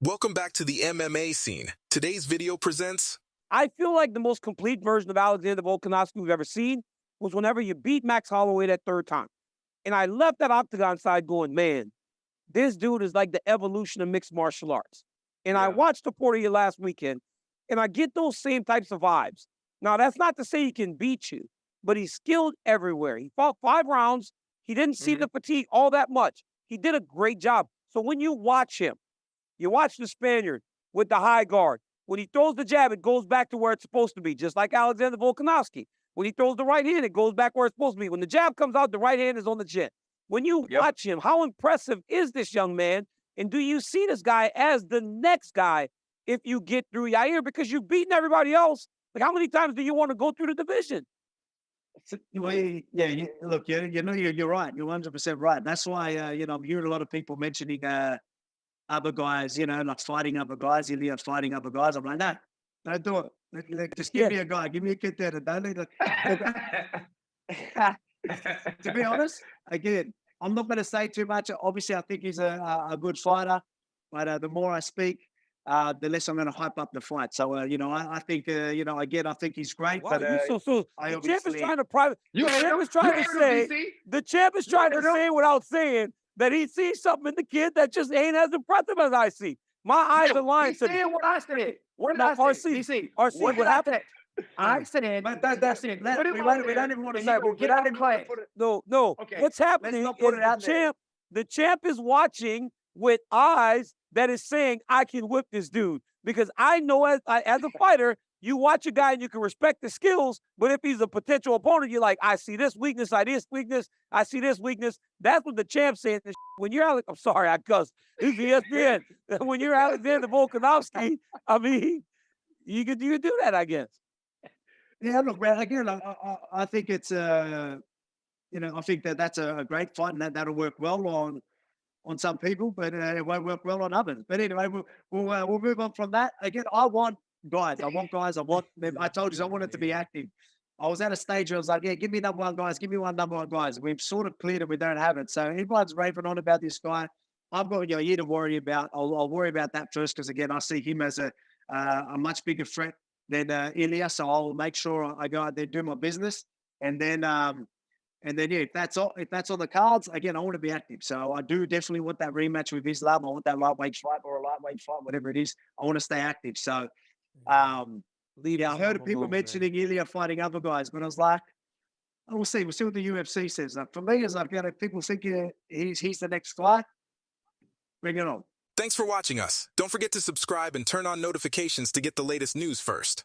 Welcome back to the MMA Scene. Today's video presents... I feel like the most complete version of Alexander Volkanovski we've ever seen was whenever you beat Max Holloway that third time. And I left that octagon side going, man, this dude is like the evolution of mixed martial arts. And I watched Topuira last weekend, and I get those same types of vibes. Now, that's not to say he can beat you, but he's skilled everywhere. He fought 5 rounds. He didn't see the fatigue all that much. He did a great job. So when you watch him, you watch the Spaniard with the high guard. When he throws the jab, it goes back to where it's supposed to be, just like Alexander Volkanovski. When he throws the right hand, it goes back where it's supposed to be. When the jab comes out, the right hand is on the chin. When you watch him, how impressive is this young man? And do you see this guy as the next guy if you get through Yair? Because you've beaten everybody else. Like, how many times do you want to go through the division? Well, look, you're right. You're 100% right. That's why, I'm hearing a lot of people mentioning other guys, like fighting other guys, Ilia fighting other guys. I'm like, no, don't do it. Just give me a guy. Give me a kid there. To be honest, again, I'm not going to say too much. Obviously, I think he's a good fighter. But the more I speak, the less I'm going to hype up the fight. So, I think, again, I think he's great. Wow, but the champ is trying to private. You The champ is trying to say. The champ is trying to say without saying that he sees something in the kid that just ain't as impressive as I see. My eyes are lying. He's saying what I said. What did No, I say? RC, What happened? I said. But that's it. We don't even want to say, well, Get out and play. No. Okay, What's happening not is put it out there. the champ is watching with eyes that is saying, I can whip this dude. Because I know as a fighter, you watch a guy and you can respect the skills, but if he's a potential opponent, you're like, I see this weakness, I see this weakness. That's what the champ's saying. When you're I'm sorry, I cussed. This is ESPN. When you're Alexander Volkanovski, I mean, you could do that, I guess. Yeah, look, man, again, I think it's, I think that's a great fight, and that'll work well on some people, but it won't work well on others. But anyway, we'll move on from that. Again, I want guys. I told you I wanted to be active. I was at a stage where I was like, yeah, give me number 1 guys. Give me number 1 guys. We've sort of cleared it. We don't have it. So everyone's raving on about this guy. I've got a year to worry about. I'll worry about that first because, again, I see him as a much bigger threat than Ilia. So I'll make sure I go out there, do my business. And then, if that's on the cards, again, I want to be active. So I do definitely want that rematch with Islam. I want that lightweight fight or a lightweight fight, whatever it is. I want to stay active. So, I heard of people mentioning Ilia fighting other guys, but I was like, we'll see. We'll see what the UFC says. For me, it's like, people think he's the next guy. Bring it on. Thanks for watching us. Don't forget to subscribe and turn on notifications to get the latest news first.